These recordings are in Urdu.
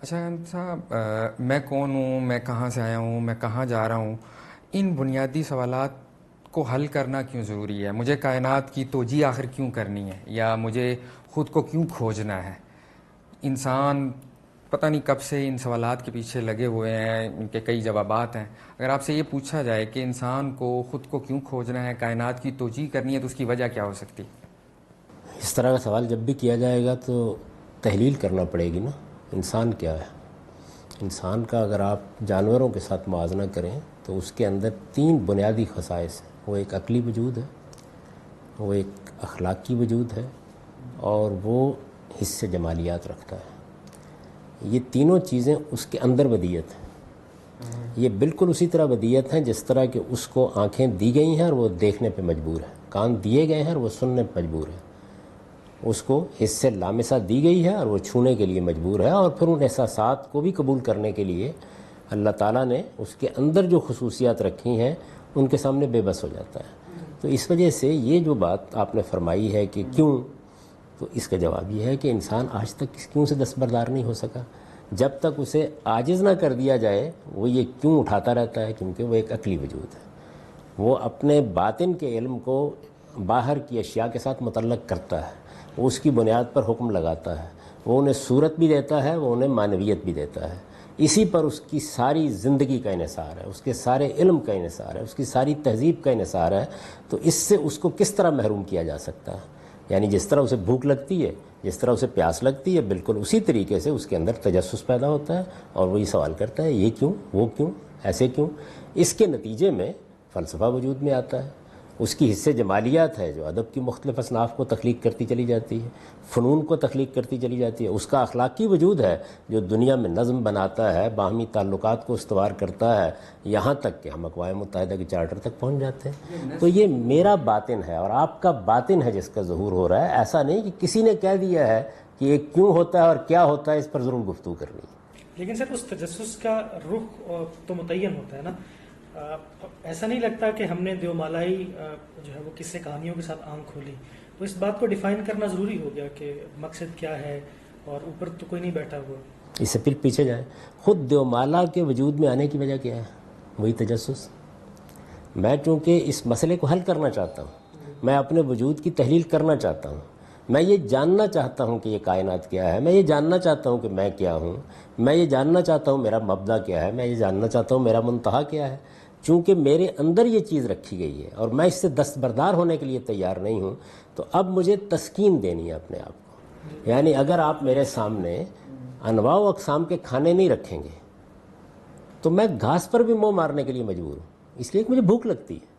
اچھا صاحب، میں کون ہوں، میں کہاں سے آیا ہوں، میں کہاں جا رہا ہوں، ان بنیادی سوالات کو حل کرنا کیوں ضروری ہے؟ مجھے کائنات کی توجیہ آخر کیوں کرنی ہے، یا مجھے خود کو کیوں کھوجنا ہے؟ انسان پتہ نہیں کب سے ان سوالات کے پیچھے لگے ہوئے ہیں، ان کے کئی جوابات ہیں۔ اگر آپ سے یہ پوچھا جائے کہ انسان کو خود کو کیوں کھوجنا ہے، کائنات کی توجیہ کرنی ہے، تو اس کی وجہ کیا ہو سکتی؟ اس طرح کا سوال جب بھی کیا جائے گا تو تحلیل کرنا پڑے گی نا، انسان کیا ہے؟ انسان کا اگر آپ جانوروں کے ساتھ موازنہ کریں تو اس کے اندر 3 بنیادی خصائص ہیں۔ وہ ایک عقلی وجود ہے، وہ ایک اخلاقی وجود ہے، اور وہ حصے جمالیات رکھتا ہے۔ یہ تینوں چیزیں اس کے اندر ودیت ہیں۔ یہ بالکل اسی طرح ودیت ہیں جس طرح کہ اس کو آنکھیں دی گئی ہیں اور وہ دیکھنے پہ مجبور ہے، کان دیے گئے ہیں اور وہ سننے پہ مجبور ہے، اس کو حصے لامسہ دی گئی ہے اور وہ چھونے کے لیے مجبور ہے، اور پھر ان احساسات کو بھی قبول کرنے کے لیے اللہ تعالیٰ نے اس کے اندر جو خصوصیات رکھی ہیں ان کے سامنے بے بس ہو جاتا ہے۔ تو اس وجہ سے یہ جو بات آپ نے فرمائی ہے کہ کیوں، تو اس کا جواب یہ ہے کہ انسان آج تک اس کیوں سے دستبردار نہیں ہو سکا۔ جب تک اسے عاجز نہ کر دیا جائے وہ یہ کیوں اٹھاتا رہتا ہے، کیونکہ وہ ایک عقلی وجود ہے۔ وہ اپنے باطن کے علم کو باہر کی اشیاء کے ساتھ متعلق کرتا ہے، وہ اس کی بنیاد پر حکم لگاتا ہے، وہ انہیں صورت بھی دیتا ہے، وہ انہیں معنویت بھی دیتا ہے۔ اسی پر اس کی ساری زندگی کا انحصار ہے، اس کے سارے علم کا انحصار ہے، اس کی ساری تہذیب کا انحصار ہے۔ تو اس سے اس کو کس طرح محروم کیا جا سکتا ہے؟ یعنی جس طرح اسے بھوک لگتی ہے، جس طرح اسے پیاس لگتی ہے، بالکل اسی طریقے سے اس کے اندر تجسس پیدا ہوتا ہے، اور وہ یہ سوال کرتا ہے یہ کیوں، وہ کیوں، ایسے کیوں۔ اس کے نتیجے میں فلسفہ وجود میں آتا ہے، اس کی حصے جمالیات ہے جو ادب کی مختلف اصناف کو تخلیق کرتی چلی جاتی ہے، فنون کو تخلیق کرتی چلی جاتی ہے۔ اس کا اخلاقی وجود ہے جو دنیا میں نظم بناتا ہے، باہمی تعلقات کو استوار کرتا ہے، یہاں تک کہ ہم اقوام متحدہ کے چارٹر تک پہنچ جاتے ہیں۔ تو یہ میرا باطن ہے اور آپ کا باطن ہے جس کا ظہور ہو رہا ہے، ایسا نہیں کہ کسی نے کہہ دیا ہے کہ یہ کیوں ہوتا ہے اور کیا ہوتا ہے، اس پر ضرور گفتگو کرنی ہے۔ لیکن سر اس تجسس کا رخ تو متعین ہوتا ہے نا۔ ایسا نہیں لگتا کہ ہم نے دیومالائی جو ہے وہ قصے کہانیوں کے ساتھ آنکھ کھولی، تو اس بات کو ڈیفائن کرنا ضروری ہو گیا کہ مقصد کیا ہے، اور اوپر تو کوئی نہیں بیٹھا ہوا۔ اس سے پھر پیچھے جائیں، خود دیومالا کے وجود میں آنے کی وجہ کیا ہے؟ وہی تجسس۔ میں چونکہ اس مسئلے کو حل کرنا چاہتا ہوں، میں اپنے وجود کی تحلیل کرنا چاہتا ہوں، میں یہ جاننا چاہتا ہوں کہ یہ کائنات کیا ہے، میں یہ جاننا چاہتا ہوں کہ میں کیا ہوں، میں یہ جاننا چاہتا ہوں میرا مبدا کیا ہے، میں یہ جاننا چاہتا ہوں میرا منتہا کیا ہے۔ چونکہ میرے اندر یہ چیز رکھی گئی ہے اور میں اس سے دستبردار ہونے کے لیے تیار نہیں ہوں، تو اب مجھے تسکین دینی ہے اپنے آپ کو۔ یعنی اگر آپ میرے سامنے انواع و اقسام کے کھانے نہیں رکھیں گے تو میں گھاس پر بھی منہ مارنے کے لیے مجبور ہوں، اس لیے کہ مجھے بھوک لگتی ہے۔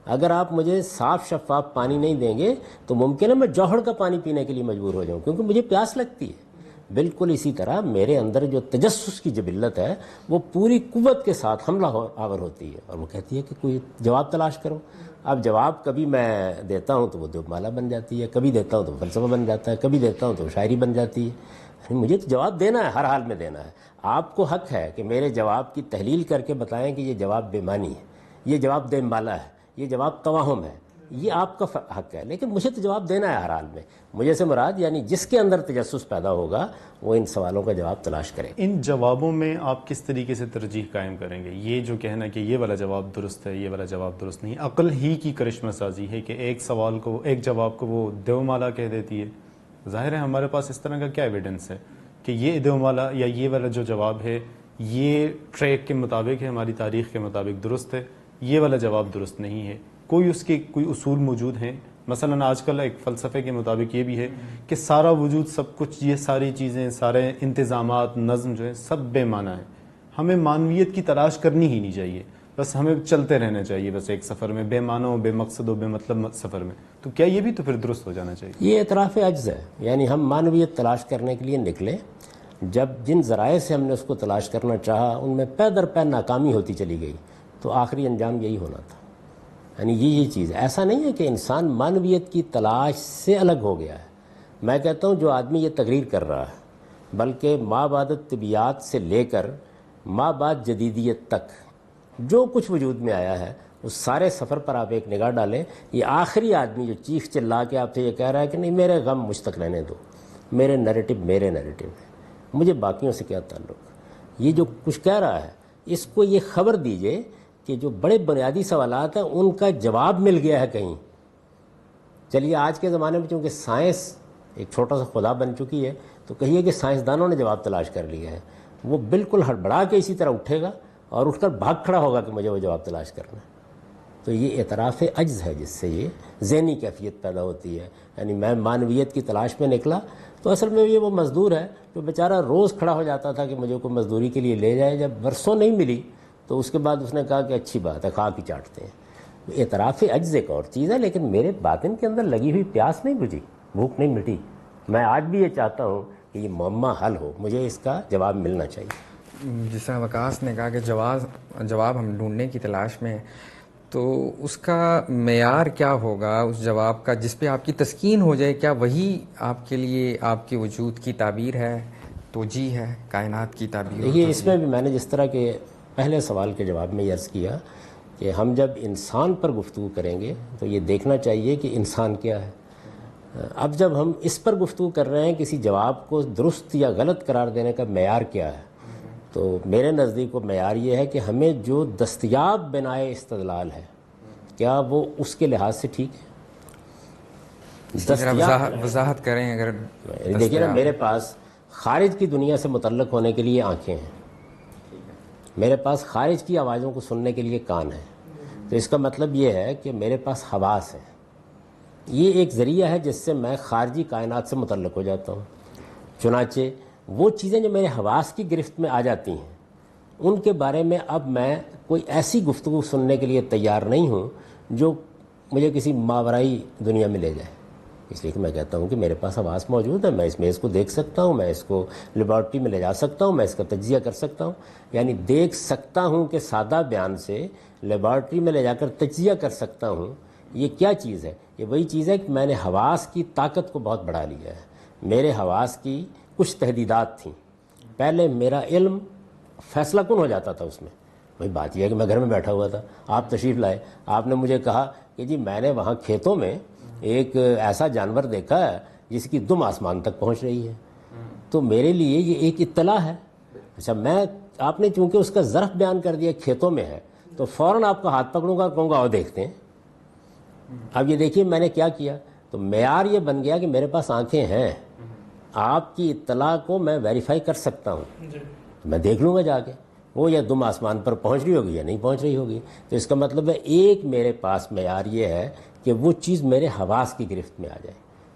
اگر آپ مجھے صاف شفاف پانی نہیں دیں گے تو ممکن ہے میں جوہر کا پانی پینے کے لیے مجبور ہو جاؤں، کیونکہ مجھے پیاس لگتی ہے۔ بالکل اسی طرح میرے اندر جو تجسس کی جبلت ہے وہ پوری قوت کے ساتھ حملہ آور ہوتی ہے، اور وہ کہتی ہے کہ کوئی جواب تلاش کرو۔ اب جواب کبھی میں دیتا ہوں تو وہ دیومالا بن جاتی ہے، کبھی دیتا ہوں تو فلسفہ بن جاتا ہے، کبھی دیتا ہوں تو شاعری بن جاتی ہے۔ مجھے تو جواب دینا ہے، ہر حال میں دینا ہے۔ آپ کو حق ہے کہ میرے جواب کی تحلیل کر کے بتائیں کہ یہ جواب بے معنی ہے، یہ جواب دیومالا ہے، یہ جواب توہم ہے، یہ آپ کا حق ہے، لیکن مجھے تو جواب دینا ہے ہر حال میں۔ مجھے سے مراد یعنی جس کے اندر تجسس پیدا ہوگا وہ ان سوالوں کا جواب تلاش کرے۔ ان جوابوں میں آپ کس طریقے سے ترجیح قائم کریں گے؟ یہ جو کہنا کہ یہ والا جواب درست ہے، یہ والا جواب درست نہیں، عقل ہی کی کرشمہ سازی ہے کہ ایک سوال کو، ایک جواب کو وہ دیومالا کہہ دیتی ہے۔ ظاہر ہے ہمارے پاس اس طرح کا کیا ایویڈنس ہے کہ یہ دیومالا یا یہ والا جو جواب ہے یہ ٹریک کے مطابق ہے، ہماری تاریخ کے مطابق درست ہے، یہ والا جواب درست نہیں ہے؟ کوئی اس کے کوئی اصول موجود ہیں؟ مثلا آج کل ایک فلسفے کے مطابق یہ بھی ہے کہ سارا وجود، سب کچھ، یہ ساری چیزیں، سارے انتظامات، نظم جو ہے سب بے معنی ہے، ہمیں معنویت کی تلاش کرنی ہی نہیں چاہیے، بس ہمیں چلتے رہنا چاہیے، بس ایک سفر میں بے معنی و بے مقصد و بے مطلب سفر میں۔ تو کیا یہ بھی تو پھر درست ہو جانا چاہیے؟ یہ اعتراف عجز ہے، یعنی ہم معنویت تلاش کرنے کے لیے نکلے، جب جن ذرائع سے ہم نے اس کو تلاش کرنا چاہا ان میں پے در پے ناکامی ہوتی چلی گئی، تو آخری انجام یہی ہونا تھا۔ یعنی یہ چیز ایسا نہیں ہے کہ انسان معنویت کی تلاش سے الگ ہو گیا ہے۔ میں کہتا ہوں جو آدمی یہ تقریر کر رہا ہے، بلکہ ما بعد طبیعت سے لے کر ما بعد جدیدیت تک جو کچھ وجود میں آیا ہے اس سارے سفر پر آپ ایک نگاہ ڈالیں، یہ آخری آدمی جو چیخ چلا کے آپ سے یہ کہہ رہا ہے کہ نہیں میرے غم مجھ تک رہنے دو، میرے نیریٹو میرے نیریٹو ہے، مجھے باقیوں سے کیا تعلق؟ یہ جو کچھ کہہ رہا ہے اس کو یہ خبر دیجئے کہ جو بڑے بنیادی سوالات ہیں ان کا جواب مل گیا ہے کہیں. چلیے آج کے زمانے میں چونکہ سائنس ایک چھوٹا سا خدا بن چکی ہے تو کہیے کہ سائنسدانوں نے جواب تلاش کر لیا ہے، وہ بالکل ہڑبڑا کے اسی طرح اٹھے گا اور اٹھ کر بھاگ کھڑا ہوگا کہ مجھے وہ جواب تلاش کرنا ہے. تو یہ اعتراف عجز ہے جس سے یہ ذہنی کیفیت پیدا ہوتی ہے. یعنی میں معنویت کی تلاش میں نکلا تو اصل میں یہ وہ مزدور ہے جو بیچارہ روز کھڑا ہو جاتا تھا کہ مجھے کوئی مزدوری کے لیے لے جائے. جب برسوں نہیں ملی تو اس کے بعد اس نے کہا کہ اچھی بات ہے، کھا کے چاٹتے ہیں. اعتراف عجز ایک اور چیز ہے، لیکن میرے باطن کے اندر لگی ہوئی پیاس نہیں بجھی، بھوک نہیں مٹی. میں آج بھی یہ چاہتا ہوں کہ یہ معمہ حل ہو، مجھے اس کا جواب ملنا چاہیے. جس طرح وقاص نے کہا کہ جواب ہم ڈھونڈنے کی تلاش میں، تو اس کا معیار کیا ہوگا اس جواب کا جس پہ آپ کی تسکین ہو جائے؟ کیا وہی آپ کے لیے آپ کے وجود کی تعبیر ہے، توجیہ ہے، کائنات کی تعبیر؟ دیکھیے اس میں بھی میں نے جس طرح کے پہلے سوال کے جواب میں یہ عرض کیا کہ ہم جب انسان پر گفتگو کریں گے تو یہ دیکھنا چاہیے کہ انسان کیا ہے. اب جب ہم اس پر گفتگو کر رہے ہیں کسی جواب کو درست یا غلط قرار دینے کا معیار کیا ہے، تو میرے نزدیک وہ معیار یہ ہے کہ ہمیں جو دستیاب بنائے استدلال ہے کیا وہ اس کے لحاظ سے ٹھیک ہے. وضاحت کریں اگر. دیکھیے نا، میرے پاس خارج کی دنیا سے متعلق ہونے کے لیے آنکھیں ہیں، میرے پاس خارج کی آوازوں کو سننے کے لیے کان ہیں، تو اس کا مطلب یہ ہے کہ میرے پاس حواس ہیں. یہ ایک ذریعہ ہے جس سے میں خارجی کائنات سے متعلق ہو جاتا ہوں. چنانچہ وہ چیزیں جو میرے حواس کی گرفت میں آ جاتی ہیں ان کے بارے میں اب میں کوئی ایسی گفتگو سننے کے لیے تیار نہیں ہوں جو مجھے کسی ماورائی دنیا میں لے جائے. اس لیے کہ میں کہتا ہوں کہ میرے پاس حواس موجود ہے، میں اس میز کو دیکھ سکتا ہوں، میں اس کو لیبارٹری میں لے جا سکتا ہوں، میں اس کا تجزیہ کر سکتا ہوں. یعنی دیکھ سکتا ہوں کہ سادہ بیان سے لیبارٹری میں لے جا کر تجزیہ کر سکتا ہوں. یہ کیا چیز ہے؟ یہ وہی چیز ہے کہ میں نے حواس کی طاقت کو بہت بڑھا لیا ہے. میرے حواس کی کچھ تحدیدات تھیں. پہلے میرا علم فیصلہ کن ہو جاتا تھا اس میں. وہی بات یہ ہے کہ میں گھر میں بیٹھا ہوا تھا، آپ تشریف لائے، آپ نے مجھے کہا کہ جی میں نے وہاں کھیتوں میں ایک ایسا جانور دیکھا ہے جس کی دم آسمان تک پہنچ رہی ہے. تو میرے لیے یہ ایک اطلاع ہے. اچھا آپ نے چونکہ اس کا ظرف بیان کر دیا کھیتوں میں ہے تو فوراً آپ کا ہاتھ پکڑوں گا، کہوں گا اور دیکھتے ہیں. اب یہ دیکھیے میں نے کیا کیا، تو معیار یہ بن گیا کہ میرے پاس آنکھیں ہیں، آپ کی اطلاع کو میں ویریفائی کر سکتا ہوں. میں دیکھ لوں گا جا کے وہ یا دم آسمان پر پہنچ رہی ہوگی یا نہیں پہنچ رہی ہوگی. تو اس کا مطلب ہے ایک میرے پاس معیار یہ ہے کہ وہ چیز میرے حواس کی گرفت میں آ جائے،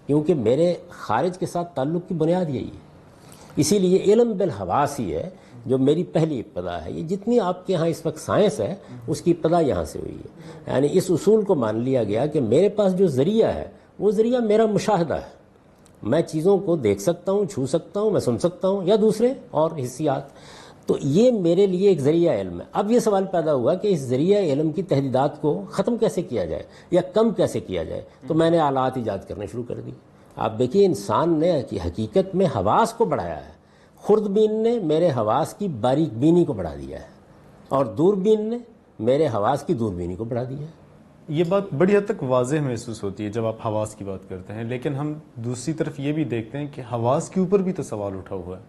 کیونکہ میرے خارج کے ساتھ تعلق کی بنیاد یہی ہے. اسی لیے علم بالحواس ہی ہے جو میری پہلی ابتدا ہے. یہ جتنی آپ کے ہاں اس وقت سائنس ہے اس کی ابتدا یہاں سے ہوئی ہے. یعنی اس اصول کو مان لیا گیا کہ میرے پاس جو ذریعہ ہے وہ ذریعہ میرا مشاہدہ ہے. میں چیزوں کو دیکھ سکتا ہوں، چھو سکتا ہوں، میں سن سکتا ہوں یا دوسرے اور حسیات. تو یہ میرے لیے ایک ذریعہ علم ہے. اب یہ سوال پیدا ہوا کہ اس ذریعہ علم کی تحدیدات کو ختم کیسے کیا جائے یا کم کیسے کیا جائے. تو میں نے آلات ایجاد کرنے شروع کر دی. آپ دیکھیے انسان نے حقیقت میں حواس کو بڑھایا ہے. خوردبین نے میرے حواس کی باریک بینی کو بڑھا دیا ہے اور دوربین نے میرے حواس کی دوربینی کو بڑھا دیا ہے. یہ بات بڑی حد تک واضح محسوس ہوتی ہے جب آپ حواس کی بات کرتے ہیں، لیکن ہم دوسری طرف یہ بھی دیکھتے ہیں کہ حواس کے اوپر بھی تو سوال اٹھا ہوا ہے.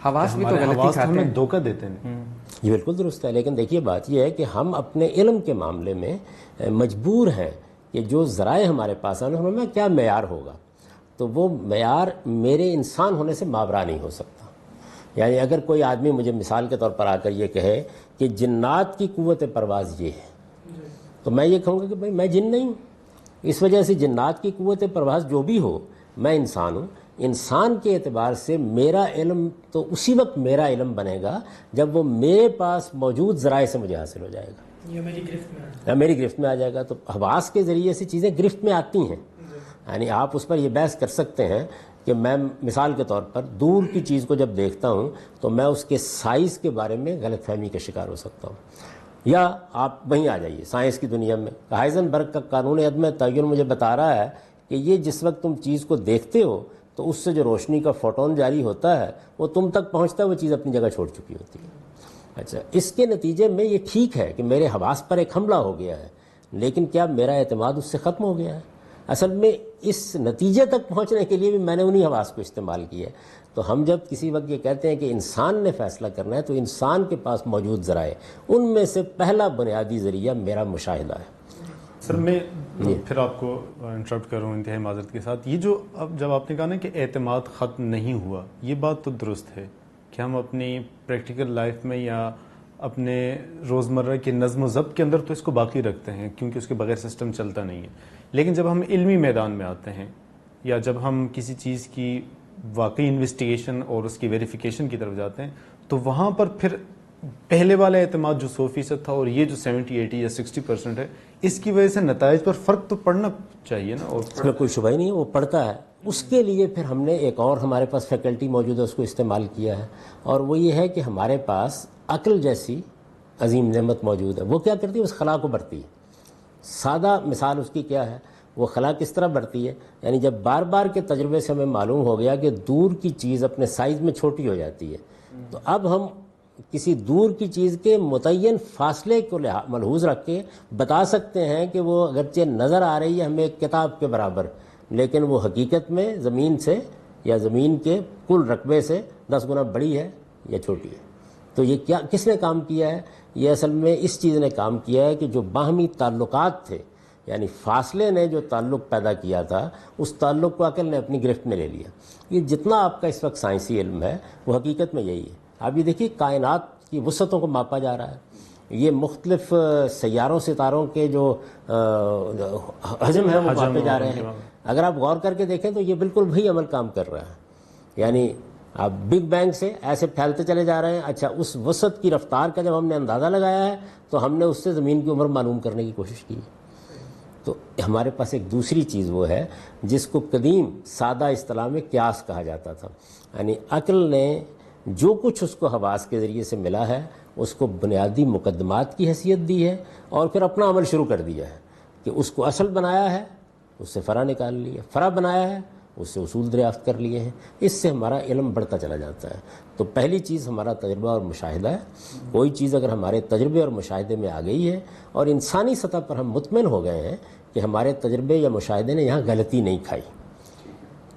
حواس بھی تو غلطی کھاتے ہمیں ہیں، دھوکہ دیتے ہیں. یہ بالکل درست ہے، لیکن دیکھیے بات یہ ہے کہ ہم اپنے علم کے معاملے میں مجبور ہیں کہ جو ذرائع ہمارے پاس ہیں ان میں کیا معیار ہوگا. تو وہ معیار میرے انسان ہونے سے ماورا نہیں ہو سکتا. یعنی اگر کوئی آدمی مجھے مثال کے طور پر آ کر یہ کہے کہ جنات کی قوت پرواز یہ ہے، تو میں یہ کہوں گا کہ بھائی میں جن نہیں ہوں. اس وجہ سے جنات کی قوت پرواز جو بھی ہو، میں انسان ہوں. انسان کے اعتبار سے میرا علم تو اسی وقت میرا علم بنے گا جب وہ میرے پاس موجود ذرائع سے مجھے حاصل ہو جائے گا، یہ میری گرفت میں یا میری گرفت میں آ جائے گا. تو حواس کے ذریعے سے چیزیں گرفت میں آتی ہیں. یعنی آپ اس پر یہ بحث کر سکتے ہیں کہ میں مثال کے طور پر دور کی چیز کو جب دیکھتا ہوں تو میں اس کے سائز کے بارے میں غلط فہمی کا شکار ہو سکتا ہوں. یا آپ وہیں آ جائیے سائنس کی دنیا میں، ہائزنبرگ کا قانون عدم تعین مجھے بتا رہا ہے کہ یہ جس وقت تم چیز کو دیکھتے ہو تو اس سے جو روشنی کا فوٹون جاری ہوتا ہے وہ تم تک پہنچتا ہے، وہ چیز اپنی جگہ چھوڑ چکی ہوتی ہے. اچھا، اس کے نتیجے میں یہ ٹھیک ہے کہ میرے حواس پر ایک حملہ ہو گیا ہے، لیکن کیا میرا اعتماد اس سے ختم ہو گیا ہے؟ اصل میں اس نتیجے تک پہنچنے کے لیے بھی میں نے انہی حواس کو استعمال کیا ہے. تو ہم جب کسی وقت یہ کہتے ہیں کہ انسان نے فیصلہ کرنا ہے تو انسان کے پاس موجود ذرائع، ان میں سے پہلا بنیادی ذریعہ میرا مشاہدہ ہے. سر میں پھر آپ کو انٹرپٹ کروں انتہائی معذرت کے ساتھ. یہ جو اب جب آپ نے کہا نا کہ اعتماد ختم نہیں ہوا، یہ بات تو درست ہے کہ ہم اپنی پریکٹیکل لائف میں یا اپنے روزمرہ کے نظم و ضبط کے اندر تو اس کو باقی رکھتے ہیں کیونکہ اس کے بغیر سسٹم چلتا نہیں ہے. لیکن جب ہم علمی میدان میں آتے ہیں یا جب ہم کسی چیز کی واقعی انویسٹیگیشن اور اس کی ویریفیکیشن کی طرف جاتے ہیں تو وہاں پر پھر پہلے والا اعتماد جو 100% تھا اور یہ جو 70, 80 یا 60% ہے، اس کی وجہ سے نتائج پر فرق تو پڑنا چاہیے نا. اور اس میں کوئی شبہ ہی نہیں ہے، وہ پڑتا ہے. اس کے لیے پھر ہم نے ایک اور ہمارے پاس فیکلٹی موجود ہے، اس کو استعمال کیا ہے، اور وہ یہ ہے کہ ہمارے پاس عقل جیسی عظیم نعمت موجود ہے. وہ کیا کرتی ہے؟ اس خلا کو بڑھتی ہے. سادہ مثال اس کی کیا ہے؟ وہ خلا کس طرح بڑھتی ہے؟ یعنی جب بار بار کے تجربے سے ہمیں معلوم ہو گیا کہ دور کی چیز اپنے سائز میں چھوٹی ہو جاتی ہے، تو اب ہم کسی دور کی چیز کے متعین فاصلے کو ملحوظ رکھ کے بتا سکتے ہیں کہ وہ اگرچہ نظر آ رہی ہے ہمیں ایک کتاب کے برابر، لیکن وہ حقیقت میں زمین سے یا زمین کے کل رقبے سے 10 گنا بڑی ہے یا چھوٹی ہے. تو یہ کیا کس نے کام کیا ہے؟ یہ اصل میں اس چیز نے کام کیا ہے کہ جو باہمی تعلقات تھے، یعنی فاصلے نے جو تعلق پیدا کیا تھا، اس تعلق کو عقل نے اپنی گرفت میں لے لیا. یہ جتنا آپ کا اس وقت سائنسی علم ہے وہ حقیقت میں یہی ہے. آپ یہ دیکھیے کائنات کی وسعتوں کو ماپا جا رہا ہے. یہ مختلف سیاروں ستاروں کے جو حجم ہے وہ ماپے جا رہے ہیں. اگر آپ غور کر کے دیکھیں تو یہ بالکل وہی عمل کام کر رہا ہے. یعنی آپ بگ بینگ سے ایسے پھیلتے چلے جا رہے ہیں. اچھا، اس وسعت کی رفتار کا جب ہم نے اندازہ لگایا ہے تو ہم نے اس سے زمین کی عمر معلوم کرنے کی کوشش کی. تو ہمارے پاس ایک دوسری چیز وہ ہے جس کو قدیم سادہ اصطلاح میں قیاس کہا جاتا تھا. یعنی عقل نے جو کچھ اس کو حواس کے ذریعے سے ملا ہے اس کو بنیادی مقدمات کی حیثیت دی ہے، اور پھر اپنا عمل شروع کر دیا ہے کہ اس کو اصل بنایا ہے، اس سے فرع نکال لیا، فرع بنایا ہے، اس سے اصول دریافت کر لیے ہیں. اس سے ہمارا علم بڑھتا چلا جاتا ہے. تو پہلی چیز ہمارا تجربہ اور مشاہدہ ہے. کوئی چیز اگر ہمارے تجربے اور مشاہدے میں آ گئی ہے اور انسانی سطح پر ہم مطمئن ہو گئے ہیں کہ ہمارے تجربے یا مشاہدے نے یہاں غلطی نہیں کھائی،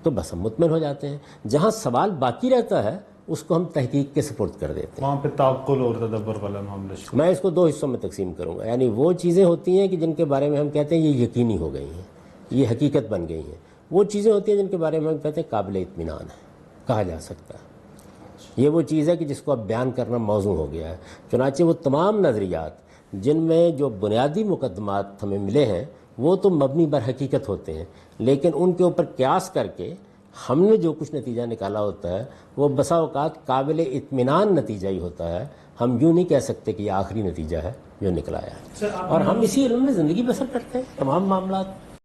تو بس ہم مطمئن ہو جاتے ہیں. جہاں سوال باقی رہتا ہے اس کو ہم تحقیق کے سپرد کر دیتے ہیں. وہاں پہ تعقل اور تدبر والا معاملہ. میں اس کو 2 حصوں میں تقسیم کروں گا. یعنی وہ چیزیں ہوتی ہیں کہ جن کے بارے میں ہم کہتے ہیں یہ یقینی ہو گئی ہیں، یہ حقیقت بن گئی ہیں. وہ چیزیں ہوتی ہیں جن کے بارے میں ہم کہتے ہیں قابل اطمینان ہے، کہا جا سکتا ہے. یہ وہ چیز ہے کہ جس کو اب بیان کرنا موضوع ہو گیا ہے. چنانچہ وہ تمام نظریات جن میں جو بنیادی مقدمات ہمیں ملے ہیں وہ تو مبنی بر حقیقت ہوتے ہیں، لیکن ان کے اوپر قیاس کر کے ہم نے جو کچھ نتیجہ نکالا ہوتا ہے وہ بسا اوقات قابل اطمینان نتیجہ ہی ہوتا ہے. ہم یوں نہیں کہہ سکتے کہ یہ آخری نتیجہ ہے جو نکلا ہے. اور ہم اسی علم میں زندگی بسر کرتے ہیں. تمام معاملات